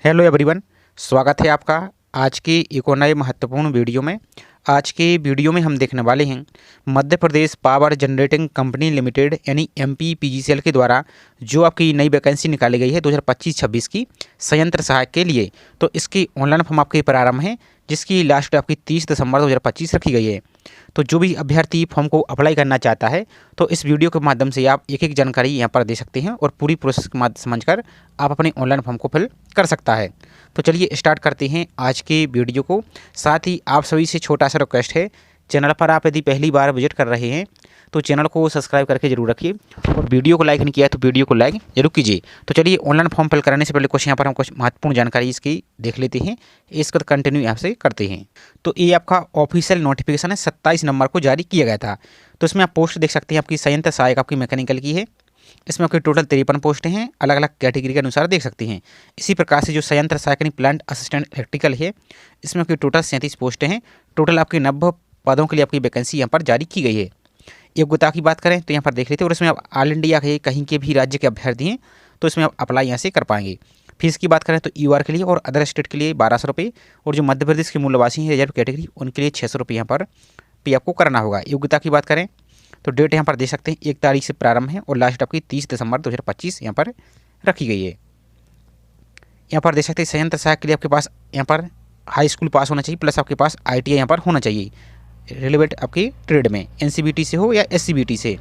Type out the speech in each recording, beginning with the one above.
Hello everyone, स्वागत है आपका आज की एक और नए महत्वपूर्ण वीडियो में। आज के वीडियो में हम देखने वाले हैं Madhya Pradesh power generating company limited यानी MPPGCL के द्वारा जो आपकी नई वैकेंसी निकाली गई है 2025-26 की संयंत्र सहायक के लिए। तो इसकी ऑनलाइन फॉर्म आपके प्रारंभ है जिसकी लास्ट डेट आपकी 30 दिसंबर 2025 रखी गई है। तो जो भी अभ्यर्थी फॉर्म को अप्लाई करना चाहता है तो इस वीडियो के माध्यम से आप एक एक जानकारी यहाँ पर दे सकते हैं और पूरी प्रोसेस के माध्यम समझकर आप अपने ऑनलाइन फॉर्म को फिल कर सकता है। तो चलिए स्टार्ट करते हैं आज के वीडियो को। साथ ही आप सभी से छोटा सा रिक्वेस्ट है, चैनल पर आप यदि पहली बार विजिट कर रहे हैं तो चैनल को सब्सक्राइब करके जरूर रखिए और वीडियो को लाइक नहीं किया तो वीडियो को लाइक जरूर कीजिए। तो चलिए ऑनलाइन फॉर्म फिल कराने से पहले कुछ यहाँ पर हम कुछ महत्वपूर्ण जानकारी इसकी देख लेते हैं, इसका कंटिन्यू यहाँ से करते हैं। तो ये आपका ऑफिशियल नोटिफिकेशन है 27 नवंबर को जारी किया गया था। तो इसमें आप पोस्ट देख सकते हैं, आपकी संयंत्र सहायक आपकी मैकेनिकल की है। इसमें आपके टोटल 53 पोस्टें हैं, अलग अलग कैटेगरी के अनुसार देख सकते हैं। इसी प्रकार से जो संयंत्र सहायक यानी प्लांट असिस्टेंट इलेक्ट्रिकल है, इसमें आपकी टोटल 37 पोस्टें हैं। टोटल आपकी 90 पदों के लिए आपकी वैकेंसी यहाँ पर जारी की गई है। योग्यता की बात करें तो यहाँ पर देख लेते हैं और इसमें आप ऑल इंडिया के कहीं के भी राज्य के अभ्यर्थी हैं तो इसमें आप अप्लाई यहाँ से कर पाएंगे। फीस की बात करें तो UR के लिए और अदर स्टेट के लिए 1200 रुपये और जो मध्य प्रदेश के मूलवासी हैं रिजर्व कैटेगरी उनके लिए 600 रुपये यहाँ पर पे आपको करना होगा। योग्यता की बात करें तो डेट यहाँ पर दे सकते हैं 1 तारीख से प्रारंभ है और लास्ट आपकी 30 दिसंबर 2025 यहाँ पर रखी गई है। यहाँ पर देख सकते हैं संयंत्र सहायक के लिए आपके पास यहाँ पर हाई स्कूल पास होना चाहिए प्लस आपके पास ITI यहाँ पर होना चाहिए रिलेवेंट आपकी ट्रेड में, NCBT से हो या SCBT से,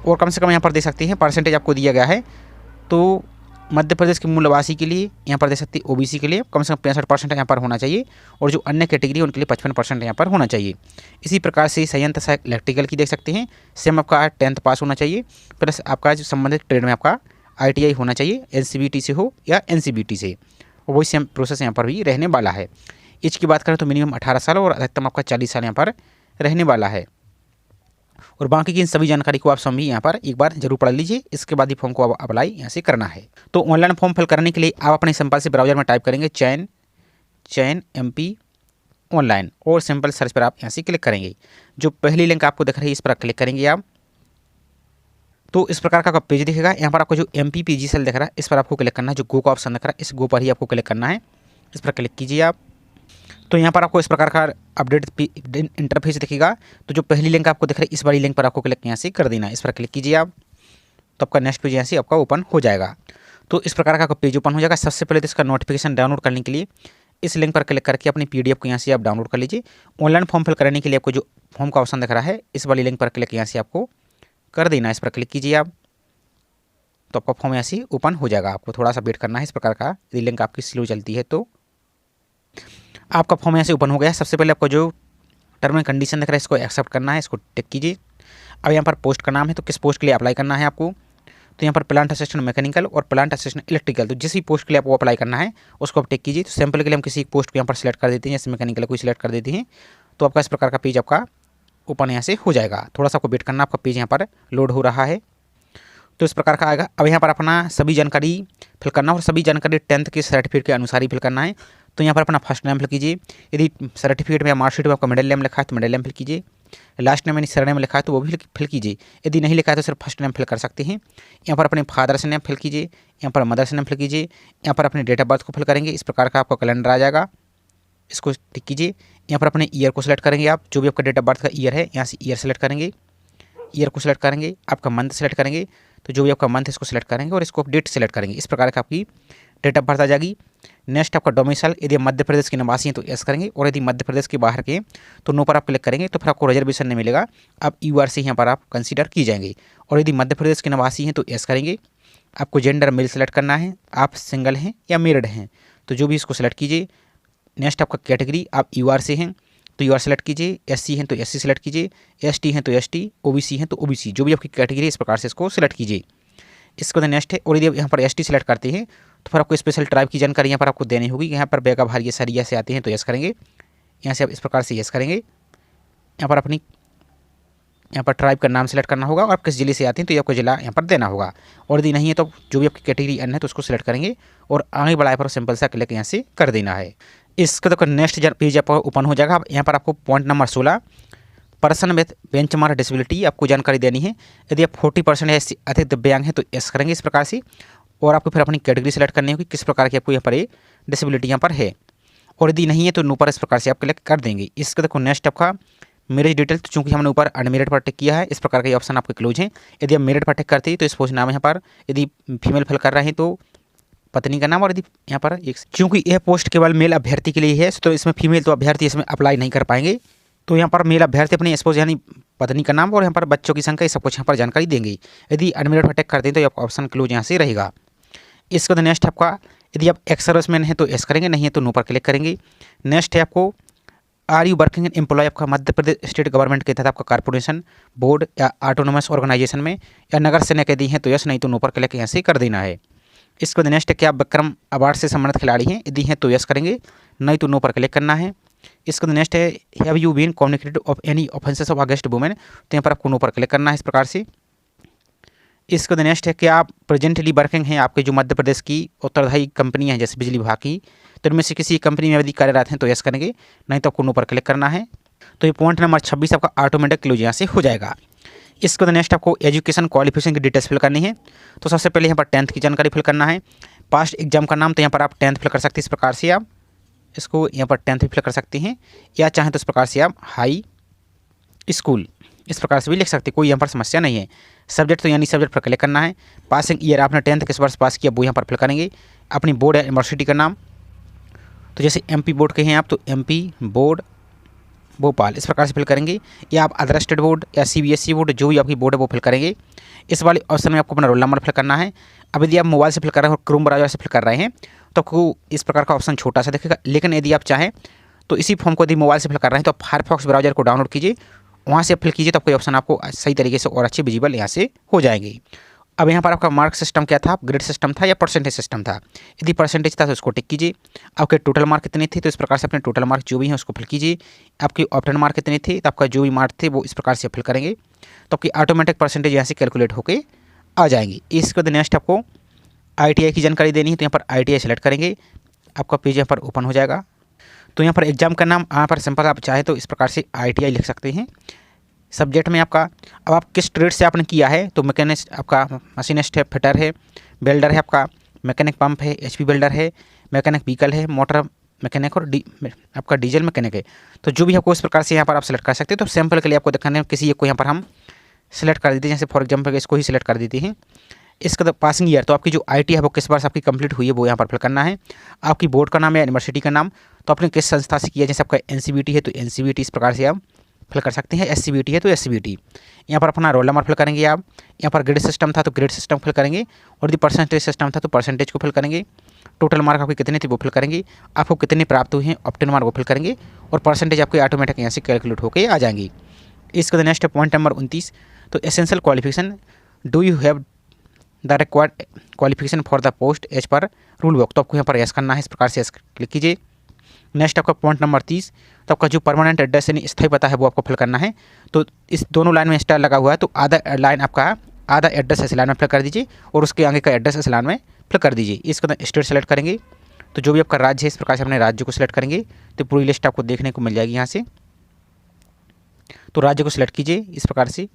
और कम से कम यहाँ पर देख सकते हैं परसेंटेज आपको दिया गया है। तो मध्य प्रदेश के मूलवासी के लिए यहाँ पर देख सकते हैं OBC के लिए कम से कम 65% यहाँ पर होना चाहिए और जो अन्य कैटेगरी है उनके लिए 55% यहाँ पर होना चाहिए। इसी प्रकार से संयंत्र सहायक इलेक्ट्रिकल की देख सकते हैं, सेम आपका 10th पास होना चाहिए प्लस आपका जो संबंधित ट्रेड में आपका ITI होना चाहिए, NCBT से हो या NCBT से, और वही सेम प्रोसेस यहाँ पर भी रहने वाला है। एज की बात करें तो मिनिमम 18 साल और अधिकतम आपका 40 साल यहाँ पर रहने वाला है। और बाकी की इन सभी जानकारी को आप सभी यहाँ पर एक बार जरूर पढ़ लीजिए, इसके बाद ही फॉर्म को आप अप्लाई यहाँ से करना है। तो ऑनलाइन फॉर्म फिल करने के लिए आप अपने सिंपल से ब्राउजर में टाइप करेंगे चयन MP ऑनलाइन और सिंपल सर्च पर आप यहाँ से क्लिक करेंगे। जो पहली लिंक आपको दिख रही है इस पर क्लिक करेंगे आप, तो इस प्रकार का पेज दिखेगा। यहाँ पर आपको जो MPPGCL दिख रहा है इस पर आपको क्लिक करना है, जो गो का ऑप्शन दिख रहा है इस गो पर ही आपको क्लिक करना है, इस पर क्लिक कीजिए आप। तो यहाँ पर आपको इस प्रकार का अपडेट इंटरफेस दिखेगा। तो जो पहली लिंक आपको दिख रही है इस वाली लिंक पर आपको क्लिक यहाँ से कर देना है, इस पर क्लिक कीजिए आप, तो आपका नेक्स्ट पेज यहाँ से आपका ओपन हो जाएगा। तो इस प्रकार का पेज ओपन हो जाएगा। सबसे पहले तो इसका नोटिफिकेशन डाउनलोड करने के लिए इस लिंक पर क्लिक करके अपनी PDF को यहाँ से आप डाउनलोड कर लीजिए। ऑनलाइन फॉर्म फिल करने के लिए आपको जो फॉर्म का ऑप्शन दिख रहा है इस वाली लिंक पर क्लिक यहाँ से आपको कर देना है, इस पर क्लिक कीजिए आप, तो आपका फॉर्म यहाँ से ओपन हो जाएगा। आपको थोड़ा सा वेट करना है, इस प्रकार का यदि लिंक आपकी स्लो चलती है तो। आपका फॉर्म यहाँ से ओपन हो गया। सबसे पहले आपको जो टर्म एंड कंडीशन दिख रहा है इसको एक्सेप्ट करना है, इसको टिक कीजिए। अब यहाँ पर पोस्ट का नाम है तो किस पोस्ट के लिए अप्लाई करना है आपको, तो यहाँ पर प्लांट असिस्टेंट मैकेनिकल और प्लांट असिस्टेंट इलेक्ट्रिकल, तो जिस भी पोस्ट के लिए आपको अप्लाई करना है उसको आप टिक कीजिए। तो सैंपल के लिए हम किसी एक पोस्ट को यहाँ पर सिलेक्ट कर देते हैं, जैसे मैकेनिकल को सिलेक्ट कर देते हैं, तो आपका इस प्रकार का पेज आपका ओपन यहाँ से हो जाएगा। थोड़ा सा आपको वेट करना, आपका पेज यहाँ पर लोड हो रहा है, तो इस प्रकार का आएगा। अब यहाँ पर अपना सभी जानकारी फिल करना और सभी जानकारी 10th के सर्टिफिकेट के अनुसार ही फिल करना है। तो यहाँ पर अपना फर्स्ट नेम फिल कीजिए, यदि सर्टिफिकेट में या मार्कशीट में आपका मिडिल नेम लिखा है तो मिडिल नेम फिल कीजिए, लास्ट नेम यानी सरनेम लिखा है तो वो भी फिल कीजिए, यदि नहीं लिखा है तो सिर्फ फर्स्ट नेम फिल कर सकते हैं। यहाँ पर अपने फादर्स नेम फिल कीजिए, यहाँ पर मदर्स नेम फिल कीजिए, यहाँ पर अपने डेट ऑफ बर्थ को फिल करेंगे, इस प्रकार का आपका कैलेंडर आ जाएगा, इसको टिक कीजिए। यहाँ पर अपने ईयर को सिलेक्ट करेंगे आप, जो भी आपका डेट ऑफ बर्थ का ईयर है यहाँ से ईयर सेलेक्ट करेंगे, ईयर को सिलेक्ट करेंगे, आपका मंथ सेलेक्ट करेंगे, तो जो भी आपका मंथ है इसको सिलेक्ट करेंगे और इसको डेट सेलेक्ट करेंगे, इस प्रकार का आपकी डेट ऑफ बर्थ आ जाएगी। नेक्स्ट आपका डोमिसाइल, यदि मध्य प्रदेश के निवासी हैं तो यस करेंगे और यदि मध्य प्रदेश के बाहर के तो नो पर आप क्लिक करेंगे, तो फिर आपको रिजर्वेशन नहीं मिलेगा, आप UR से यहाँ पर आप कंसीडर की जाएंगे। और यदि मध्य प्रदेश के निवासी हैं तो यस करेंगे। आपको जेंडर मेल सेलेक्ट करना है, आप सिंगल हैं या मैरिड हैं, तो जो भी इसको सेलेक्ट कीजिए। नेक्स्ट आपका कैटेगरी, आप UR से हैं तो UR सेलेक्ट कीजिए, SC हैं तो SC सेलेक्ट कीजिए, ST हैं तो ST, OBC हैं तो OBC, जो भी आपकी कैटेगरी है इस प्रकार से इसको सेलेक्ट कीजिए। इसके बाद नेक्स्ट है, और यदि यहाँ पर ST सेलेक्ट करते हैं तो फिर आपको स्पेशल ट्राइब की जानकारी यहाँ पर आपको देनी होगी। यहाँ पर बेगा भारिया सरिया से आते हैं तो यस करेंगे, यहाँ से आप इस प्रकार से यस करेंगे। यहाँ पर अपनी यहाँ पर ट्राइब का नाम सेलेक्ट करना होगा और आप किस जिले से आते हैं तो ये आपको जिला यहाँ पर देना होगा, और यदि नहीं है तो जो भी आपकी कैटेगरी अन्य है तो उसको सिलेक्ट करेंगे और आगे बढ़ाए पर सिंपल सा क्लिक यहाँ से कर देना है। इसका तो नेक्स्ट पेज आपका ओपन हो जाएगा। यहाँ पर आपको point number 16 person with benchmark disability आपको जानकारी देनी है। यदि आप 40% या अधिक दिव्यांग हैं तो यस करेंगे इस प्रकार से, और आपको फिर अपनी कैटेगरी सेलेक्ट करनी होगी, किस प्रकार की आपको यहाँ पर डिसेबिलिटी यहाँ पर है, और यदि नहीं है तो नो पर इस प्रकार से आप क्लिक कर देंगे। इसके देखो नेक्स्ट आपका मैरिज डिटेल, तो चूंकि हमने ऊपर अनमेरिड पर टिक किया है, इस प्रकार के ऑप्शन आपके क्लोज हैं। यदि आप मेरिड पर टिक करते हैं तो स्पोज नाम यहाँ पर यदि फीमेल फिल कर रहे हैं तो पत्नी का नाम, और यदि यहाँ पर एक, क्योंकि यह पोस्ट केवल मेल अभ्यर्थी के लिए है तो इसमें फीमेल तो अभ्यर्थी इसमें अप्लाई नहीं कर पाएंगे, तो यहाँ पर मेल अभ्यर्थी अपनी स्पोज यानी पत्नी का नाम और यहाँ पर बच्चों की संख्या सब कुछ यहाँ पर जानकारी देंगे। यदि अनमेरिड पर टिक करते हैं तो आपका ऑप्शन क्लोज यहाँ से रहेगा। इसके बाद नेक्स्ट आपका यदि आप एक्स सर्विसमैन है तो एस करेंगे, नहीं है तो नो पर क्लिक करेंगे। नेक्स्ट है आपको आर यू वर्किंग एम्प्लॉय, आपका मध्य प्रदेश स्टेट गवर्नमेंट के तहत आपका कॉर्पोरेशन, बोर्ड या ऑटोनोमस ऑर्गेनाइजेशन में या नगर सेना यदि हैं तो यस, नहीं तो नो पर क्लिक यहाँ से कर देना है। इसके बाद नेक्स्ट क्या आप विक्रम अवार्ड से सम्मानित खिलाड़ी हैं, यदि हैं तो यस करेंगे, नहीं तो नो पर क्लिक करना है। इसके बाद नेक्स्ट है have you been convicted of any offences of against women, तो यहाँ पर आपको नो पर क्लिक करना है इस प्रकार से। इसके बाद नेक्स्ट है कि आप प्रेजेंटली वर्किंग हैं, आपके जो मध्य प्रदेश की उत्तरदायी कंपनियां हैं जैसे बिजली विभाग की, तो इनमें से किसी कंपनी में यदि कार्यरत हैं तो यस करेंगे, नहीं तो आपको नो पर क्लिक करना है। तो ये पॉइंट नंबर 26 आपका ऑटोमेटिक क्लोज यहाँ से हो जाएगा। इसके बाद नेक्स्ट आपको एजुकेशन क्वालिफिकेशन की डिटेल्स फिल करनी है। तो सबसे पहले यहाँ पर 10th की जानकारी फिल करना है। पास्ट एग्जाम का नाम, तो यहाँ पर आप 10th फिल कर सकते हैं इस प्रकार से, आप इसको यहाँ पर 10th फिल कर सकते हैं, या चाहें तो इस प्रकार से आप हाई स्कूल इस प्रकार से भी लिख सकते हैं, कोई यहाँ पर समस्या नहीं है। सब्जेक्ट तो यानी सब्जेक्ट पर क्लिक करना है। पासिंग ईयर, आपने 10th किस वर्ष पास किया वो यहाँ पर फिल करेंगे। अपनी बोर्ड या यूनिवर्सिटी का नाम, तो जैसे एमपी बोर्ड के हैं आप तो एमपी बोर्ड भोपाल इस प्रकार से फिल करेंगे, या आप अदर स्टेट बोर्ड या सीबीएसई बोर्ड जो भी आपकी बोर्ड है वो फिल करेंगे। इस वाले ऑप्शन में आपको अपना रोल नंबर फिल करना है। अब यदि आप मोबाइल से फिल कर रहे हैं और क्रोम ब्राउज़र से फिल कर रहे हैं तो आपको इस प्रकार का ऑप्शन छोटा सा दिखेगा, लेकिन यदि आप चाहें तो इसी फॉर्म को यदि मोबाइल से फिल कर रहे हैं तो आप फायरफॉक्स ब्राउज़र को डाउनलोड कीजिए, वहाँ से फिल कीजिए, तो आपको ऑप्शन आपको सही तरीके से और अच्छे विजिबल यहाँ से हो जाएंगे। अब यहाँ पर आपका मार्क सिस्टम क्या था, ग्रेड सिस्टम था या परसेंटेज सिस्टम था। यदि परसेंटेज था तो उसको टिक कीजिए। आपके टोटल मार्क कितने थे तो इस प्रकार से अपने टोटल मार्क जो भी हैं उसको फिल कीजिए। आपके ऑप्टेन मार्क कितने थे तो आपका जो भी मार्क थे वो इस प्रकार से फिल करेंगे, तो आपकी ऑटोमेटिक परसेंटेज यहाँ से कैलकुलेट होकर आ जाएंगी। इसके बाद नेक्स्ट आपको ITI की जानकारी देनी है, तो यहाँ पर ITI सेलेक्ट करेंगे, आपका पेज यहाँ पर ओपन हो जाएगा। तो यहाँ पर एग्जाम का नाम यहाँ पर सिंपल आप चाहे तो इस प्रकार से ITI लिख सकते हैं। सब्जेक्ट में आपका अब आप किस ट्रेड से आपने किया है, तो मैकेनिस्ट आपका मशीनिस्ट है, फिटर है, वेल्डर है, आपका मैकेनिक पंप है, HP वेल्डर है, मैकेनिक व्हीकल है, मोटर मैकेनिक और आपका डीजल मैकेनिक है। तो जो भी आपको इस प्रकार से यहाँ पर आप सेलेक्ट कर सकते हैं। तो सैम्पल के लिए आपको दिखाने किसी एक को यहाँ पर हम सेलेक्ट कर देते हैं, जैसे फॉर एग्जाम्पल इसको ही सिलेक्ट कर देते हैं। इसके बाद पासिंग ईयर, तो आपकी जो ITI है वो किस वर्ष आपकी कंप्लीट हुई है वो यहाँ पर फिल करना है। आपकी बोर्ड का नाम या यूनिवर्सिटी का नाम, तो आपने किस संस्था से किया, जैसे आपका NCVT है तो NCVT इस प्रकार से आप फिल कर सकते हैं, SCVT है तो SCVT। यहाँ पर अपना रोल नंबर फिल करेंगे आप। यहाँ पर ग्रेड सिस्टम था तो ग्रेड सिस्टम फिल करेंगे, और यदि परसेंटेज सिस्टम था तो परसेंटेज को फिल करेंगे। टोटल मार्क आपके कितने थे वो फिल करेंगे, आपको कितने प्राप्त हुए हैं ऑप्टेन मार्क वो फिल करेंगे, और परसेंटेज आपके ऑटोमेटिक यहाँ से कैलकुलेट होकर आ जाएंगी। इसके बाद नेक्स्ट पॉइंट नंबर 29, तो essential qualification, do you have the required qualification for the post as per rule book, तो आपको यहाँ पर यस करना है, इस प्रकार से यस क्लिक कीजिए। नेक्स्ट आपका पॉइंट नंबर 30, तो आपका जो परमानेंट एड्रेस यानी स्थायी पता है वो आपको फिल करना है। तो इस दोनों लाइन में स्टार लगा हुआ है, तो आधा लाइन आपका आधा एड्रेस इस लाइन में फिल कर दीजिए और उसके आगे का एड्रेस इस लाइन में फिल कर दीजिए। इसके बाद स्टेट सेलेक्ट करेंगे, तो जो भी आपका राज्य है इस प्रकार से अपने राज्य को सिलेक्ट करेंगे, तो पूरी लिस्ट आपको देखने को मिल जाएगी यहाँ से। तो राज्य को सिलेक्ट कीजिए इस प्रकार से।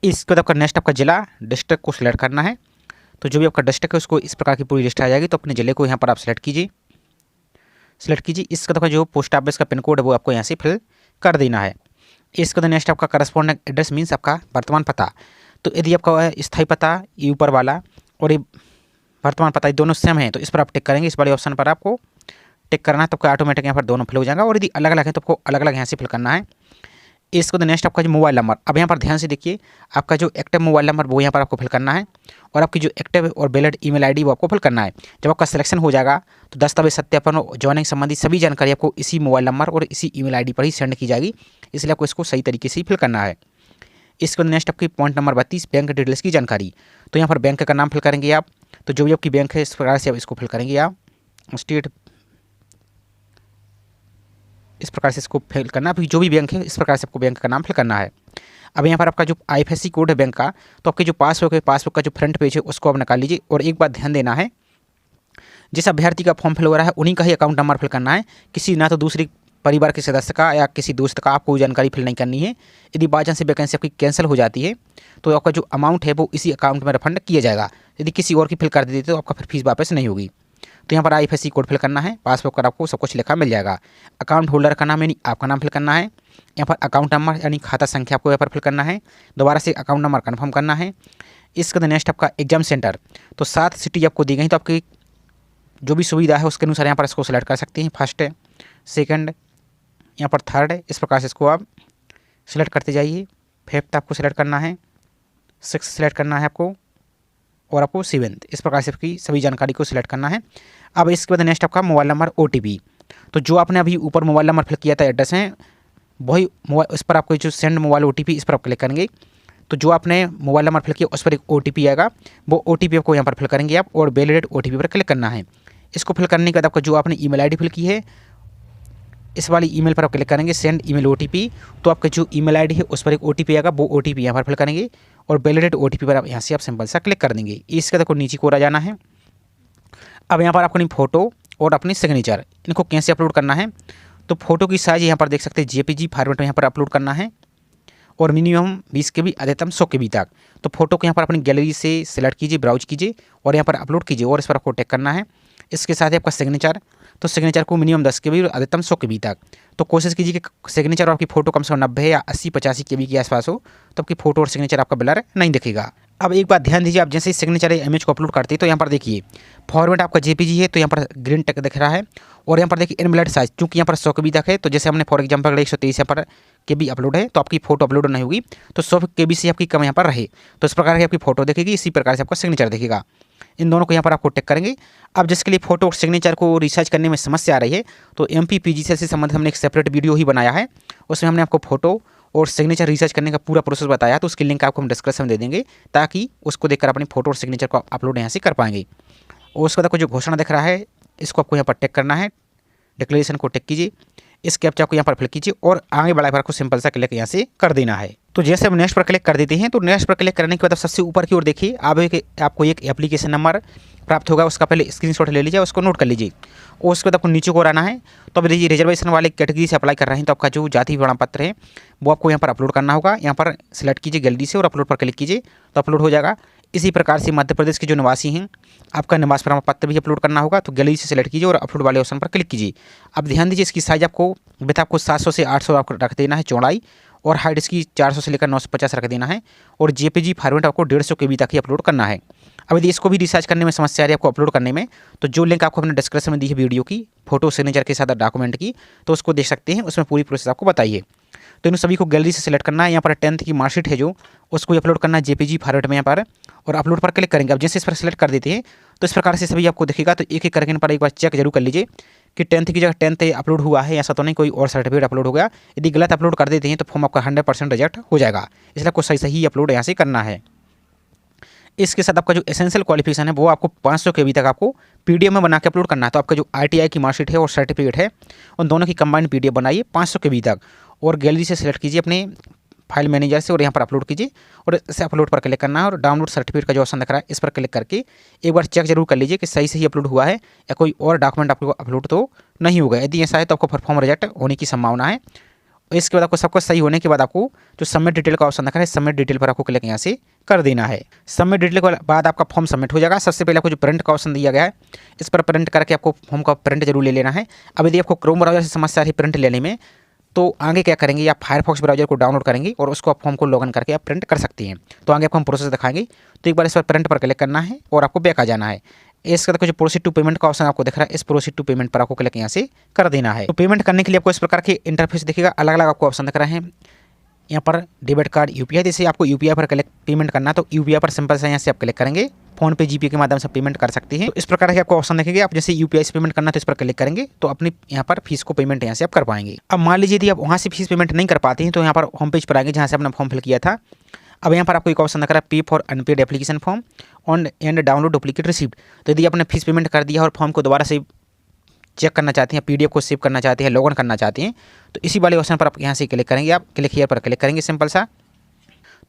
इसके बाद आपका नेक्स्ट आपका जिला डिस्ट्रिक्ट को सिलेक्ट करना है, तो जो भी आपका डिस्ट्रिक्ट है उसको इस प्रकार की पूरी लिस्ट आ जाएगी, तो अपने ज़िले को यहाँ पर आप सेलेक्ट कीजिए। इसके बाद जो पोस्ट ऑफिस का पिन कोड है वो आपको यहाँ से फिल कर देना है। इसके बाद नेक्स्ट आपका करस्पॉन्डिंग एड्रेस मीन्स आपका वर्तमान पता, तो यदि आपका स्थायी पता ये ऊपर वाला और ये वर्तमान पता ये दोनों सेम है तो इस पर आप टिक करेंगे, इस वाले ऑप्शन पर आपको टिक करना है, तो आपको ऑटोमेटिक यहाँ पर दोनों फिल हो जाएगा। और यदि अलग अलग है तो आपको अलग अलग यहाँ से फिल करना है। इसको तो नेक्स्ट आपका जो मोबाइल नंबर, अब यहाँ पर ध्यान से देखिए, आपका जो एक्टिव मोबाइल नंबर वो यहाँ पर आपको फिल करना है, और आपकी जो एक्टिव और वैलिड ईमेल आईडी वो आपको फिल करना है। जब आपका सिलेक्शन हो जाएगा तो दस्तावेज सत्यापन और ज्वाइनिंग संबंधी सभी जानकारी आपको इसी मोबाइल नंबर और इसी ईमेल आईडी पर ही सेंड की जाएगी, इसलिए आपको इसको सही तरीके से ही फिल करना है। इसके बाद नेक्स्ट आपकी पॉइंट नंबर 32, बैंक डिटेल्स की जानकारी, तो यहाँ पर बैंक का नाम फिल करेंगे आप, तो जो भी आपकी बैंक है इस प्रकार से आप इसको फिल करेंगे आप। स्टेट इस प्रकार से इसको फिल करना, अभी जो भी बैंक है इस प्रकार से आपको बैंक का नाम फिल करना है। अब यहाँ पर आपका जो IFSC कोड है बैंक का, तो आपके जो पासबुक है पासबुक का जो फ्रंट पेज है उसको आप निकाल लीजिए। और एक बात ध्यान देना है, जिस अभ्यर्थी का फॉर्म फिल हो रहा है उन्हीं का ही अकाउंट नंबर फिल करना है, किसी ना तो दूसरी परिवार के सदस्य का या किसी दोस्त का आपको जानकारी फिल नहीं करनी है। यदि बाई चांस से वैकेंसी आपकी कैंसिल हो जाती है तो आपका जो अमाउंट है वो इसी अकाउंट में रिफंड किया जाएगा। यदि किसी और की फिल कर देते तो आपका फिर फीस वापस नहीं होगी। तो यहाँ पर IFSC कोड फिल करना है, पासवर्ड का आपको सब कुछ लिखा मिल जाएगा। अकाउंट होल्डर का नाम यानी आपका नाम फिल करना है। यहाँ पर अकाउंट नंबर यानी खाता संख्या आपको यहाँ पर फिल करना है। दोबारा से अकाउंट नंबर कन्फर्म करना है। इसके बाद नेक्स्ट आपका एग्जाम सेंटर, तो 7 सिटी आपको दी गई, तो आपकी जो भी सुविधा है उसके अनुसार यहाँ पर इसको सिलेक्ट कर सकते हैं। फर्स्ट है, सेकंड, यहाँ पर थर्ड है, इस प्रकार से इसको आप सिलेक्ट करते जाइए। फिफ्थ आपको सिलेक्ट करना है, सिक्स सिलेक्ट करना है आपको, और आपको सेवेंथ, इस प्रकार से आपकी सभी जानकारी को सिलेक्ट करना है। अब इसके बाद नेक्स्ट आपका मोबाइल नंबर OTP, तो जो आपने अभी ऊपर मोबाइल नंबर फिल किया था, एड्रेस है, वही मोबाइल, इस पर आपको जो सेंड मोबाइल OTP, इस पर आप क्लिक करेंगे। तो जो आपने मोबाइल नंबर फिल किया उस पर एक OTP आएगा, वो OTP आपको यहाँ पर फिल करेंगे आप, और वैलिडेट OTP पर क्लिक करना है। इसको फिल करने के बाद आपका जो आपने ईमेल ID फिल की है, इस वाली ईमेल पर आप क्लिक करेंगे, सेंड ईमेल OTP, तो आपका जो ईमेल ID है उस पर एक OTP आएगा, वो OTP यहाँ पर फिल करेंगे, और वैलिडेट OTP पर आप यहाँ से आप सिंपल सा क्लिक कर देंगे। इसके बाद आपको नीचे को आ जाना है। अब यहाँ पर आपको अपनी फ़ोटो और अपनी सिग्नेचर, इनको कैसे अपलोड करना है, तो फोटो की साइज़ यहाँ पर देख सकते हैं JPG फॉर्मेट में यहाँ पर अपलोड करना है, और मिनिमम 20 KB, अधिकतम 100 KB तक। तो फोटो को यहाँ पर अपनी गैलरी से सिलेक्ट कीजिए, ब्राउज कीजिए, और यहाँ पर अपलोड कीजिए, और इस पर आपको टैग करना है। इसके साथ ही आपका सिग्नेचर, तो सिग्नेचर को मिनिमम 10 KB और अधिकतम 100 KB तक। तो कोशिश कीजिए कि सिग्नेचर और आपकी फ़ोटो कम से कम 90 या 80-85 KB के आसपास हो, तो आपकी फ़ोटो और सिग्नेचर आपका ब्लर नहीं दिखेगा। अब एक बात ध्यान दीजिए, आप जैसे ही सिग्नेचर या इमेज को अपलोड करते हैं, तो यहाँ पर देखिए फॉर्मेट आपका JPG है, तो यहाँ पर ग्रीन टिक दिख रहा है, और यहाँ पर देखिए इन ब्लड साइज, चूँकि यहाँ पर 100 KB तक है, तो जैसे हमने फॉर एग्जाम्पल 123 यहाँ पर KB अपलोड है, तो आपकी फ़ोटो अपलोड नहीं होगी, तो 100 KB से आपकी कम यहाँ पर रहे, तो इस प्रकार की आपकी फ़ोटो दिखेगी, इसी प्रकार से आपका सिग्नेचर दिखेगा। इन दोनों को यहाँ पर आपको टिक करेंगे। अब जिसके लिए फ़ोटो और सिग्नेचर को रिसर्च करने में समस्या आ रही है, तो MPPGCL से संबंधित हमने एक सेपरेट वीडियो ही बनाया है, उसमें हमने आपको फ़ोटो और सिग्नेचर रिसर्च करने का पूरा प्रोसेस बताया, तो उसकी लिंक आपको हम डिस्क्रिप्शन में दे देंगे, ताकि उसको देखकर अपनी फ़ोटो और सिग्नेचर को अपलोड यहाँ से कर पाएंगे। और उसके बाद आपको जो घोषणा दिख रहा है, इसको आपको यहाँ पर टिक करना है, डिक्लेरेशन को टिक कीजिए, इस कैप्चा को यहाँ पर फिल कीजिए, और आगे बढ़ा पर को सिंपल सा क्लिक यहाँ से कर देना है। तो जैसे हम नेक्स्ट पर क्लिक कर देते हैं, तो नेक्स्ट पर क्लिक करने के बाद सबसे ऊपर की ओर देखिए, आपको एक एप्लीकेशन नंबर प्राप्त होगा, उसका पहले स्क्रीनशॉट ले लीजिए, उसको नोट कर लीजिए, और उसके बाद आपको नीचे को आना है। तो अब देखिए रिजर्वेशन वाले कैटेगरी से अप्लाई कर रहे हैं, तो आपका जो जाति प्रमाण पत्र है वो आपको यहाँ पर अपलोड करना होगा। यहाँ पर सिलेक्ट कीजिए गैलरी से, और अपलोड पर क्लिक कीजिए, तो अपलोड हो जाएगा। इसी प्रकार से मध्य प्रदेश के जो निवासी हैं, आपका निवास प्रमाण पत्र भी अपलोड करना होगा, तो गैलरी से सिलेक्ट कीजिए और अपलोड वाले ऑप्शन पर क्लिक कीजिए। अब ध्यान दीजिए, इसकी साइज आपको विथ आपको 700 से 800 आपको रख देना है चौड़ाई, और हाइट इसकी 400 से लेकर 950 रख देना है, और JPG फॉर्मेट आपको 150 KB तक ही अपलोड करना है। अब यदि इसको भी रिसर्च करने में समस्या आ रही है आपको अपलोड करने में, तो जो लिंक आपको अपने डिस्क्रिप्शन में दी है वीडियो की, फोटो सिग्नेचर के साथ डॉक्यूमेंट की, तो उसको देख सकते हैं, उसमें पूरी प्रोसेस आपको बताइए। तो इन सभी को गैलरी से सिलेक्ट करना है। यहाँ पर 10th की मार्कशीट है जो, उसको अपलोड करना है JPG फॉर्मेट में यहाँ पर, और अपलोड पर क्लिक करेंगे। अब जैसे इस पर सिलेक्ट कर देते हैं, तो इस प्रकार से सभी आपको दिखेगा। तो एक एक करके इन पर एक बार चेक जरूर कर लीजिए कि 10th की जगह 10th अपलोड हुआ है, ऐसा तो नहीं कोई और सर्टिफिकेट अपलोड हो गया। यदि गलत अपलोड कर देते हैं तो फॉर्म आपका 100% रिजेक्ट हो जाएगा, इसलिए आपको सही अपलोड यहाँ से करना है। इसके साथ आपका जो एसेंशियल क्वालिफिकेशन है वो आपको 500 KB तक आपको PDF में बना के अपलोड करना है। तो आपका जो ITI की मार्कशीट है और सर्टिफिकेट है, उन दोनों की कंबाइंड PDF बनाइए 500 KB तक, और गैलरी से सिलेक्ट कीजिए अपने फाइल मैनेजर से, और यहाँ पर अपलोड कीजिए, और इसे अपलोड पर क्लिक करना है, और डाउनलोड सर्टिफिकेट का जो ऑप्शन दिख रहा है इस पर क्लिक करके एक बार चेक जरूर कर लीजिए कि सही अपलोड हुआ है, या कोई और डॉक्यूमेंट आपको अपलोड तो नहीं होगा। यदि ऐसा है तो आपको फॉर्म रिजेक्ट होने की संभावना है। इसके बाद आपको सब कुछ सही होने के बाद आपको जो सबमिट डिटेल का ऑप्शन दिख रहा है, सबमिट डिटेल पर आपको क्लिक यहाँ से कर देना है। सबमिट डिटेल के बाद आपका फॉर्म सबमिट हो जाएगा। सबसे पहले आपको जो प्रिंट का ऑप्शन दिया गया है, इस पर प्रिंट करके आपको फॉर्म का प्रिंट जरूर ले लेना है। अब यदि आपको क्रोम ब्राउजर से समस्या आ रही प्रिंट लेने में, तो आगे क्या करेंगे, आप फायरफॉक्स ब्राउजर को डाउनलोड करेंगे, और उसको आप फॉर्म को लॉगिन करके आप प्रिंट कर सकते हैं। तो आगे आपको हम प्रोसेस दिखाएंगे। तो एक बार इस पर प्रिंट पर क्लिक करना है, और आपको बैक आ जाना है। इसके बाद जो प्रोसीड टू पेमेंट का ऑप्शन आपको दिख रहा है, इस प्रोसीड टू पेमेंट पर आपको क्लिक यहाँ से कर देना है। तो पेमेंट करने के लिए आपको इस प्रकार के इंटरफेस दिखेगा, अलग अलग आपको ऑप्शन दिख रहे हैं। यहाँ पर डेबिट कार्ड, UPI, जैसे आपको UPI पर क्लिक पेमेंट करना, तो UPI पर सिंपल से यहाँ से आप क्लिक करेंगे, फोन पे GPay के माध्यम से पेमेंट कर सकते हैं। तो इस प्रकार के आपको ऑप्शन देखेंगे। आप जैसे UPI से पेमेंट करना, तो इस पर क्लिक करेंगे, तो अपनी यहाँ पर फीस को पेमेंट यहाँ से आप कर पाएंगे। अब मान लीजिए यदि आप वहाँ से फीस पेमेंट नहीं कर पाते हैं, तो यहाँ पर होम पेज पर आएंगे जहाँ से अपना फॉर्म फिल किया था। अब यहाँ पर आपको एक ऑप्शन दिख रहा है, pay for unpaid application form on and download duplicate receipt. तो यदि आपने फीस पेमेंट कर दिया और फॉर्म को दोबारा से चेक करना चाहते हैं, PDF को सेव करना चाहते हैं, लॉगिन करना चाहते हैं, तो इसी वाले ऑप्शन पर आप यहाँ से क्लिक करेंगे। आप क्लिक हियर पर क्लिक करेंगे सिंपल सा,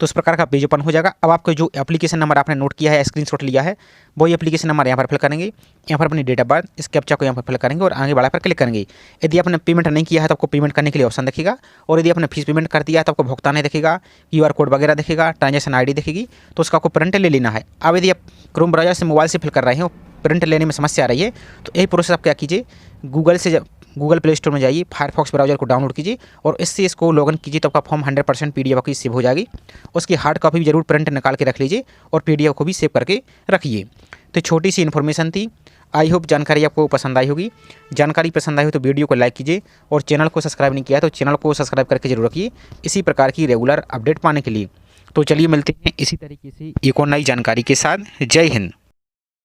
तो इस प्रकार का पेज ओपन हो जाएगा। अब आपको जो एप्लीकेशन नंबर आपने नोट किया है, स्क्रीनशॉट लिया है, वही एप्लीकेशन नंबर यहाँ पर फिल करेंगे। यहाँ पर अपनी डेट ऑफ बर्थ, इस कैप्चा को यहाँ पर फिल करेंगे, और आगे बढ़ा पर क्लिक करेंगे। यदि आपने पेमेंट नहीं किया है तो आपको पेमेंट करने के लिए ऑप्शन दिखेगा, और यदि आपने फीस पेमेंट कर दिया है तो आपको भुगतान दिखेगा, QR कोड वगैरह दिखेगा, ट्रांजेक्शन ID दिखेगी, तो उसका आपको प्रिंट ले लेना है। अब यदि आप क्रोम ब्राउजर से मोबाइल से फिल कर रहे हो, प्रिंट लेने में समस्या आ रही है तो यही प्रोसेस आप क्या कीजिए, गूगल प्ले स्टोर में जाइए, फायरफॉक्स ब्राउज़र को डाउनलोड कीजिए और इससे इसको लॉगिन कीजिए, तो आपका फॉर्म 100% PDF आपकी सेव हो जाएगी। उसकी हार्ड कॉपी भी जरूर प्रिंट निकाल के रख लीजिए और PDF को भी सेव करके रखिए। तो छोटी सी इन्फॉर्मेशन थी, आई होप जानकारी आपको पसंद आई होगी। जानकारी पसंद आई हो तो वीडियो को लाइक कीजिए और चैनल को सब्सक्राइब नहीं किया तो चैनल को सब्सक्राइब करके जरूर रखिए इसी प्रकार की रेगुलर अपडेट पाने के लिए। तो चलिए मिलते हैं इसी तरीके से एक और नई जानकारी के साथ। जय हिंद।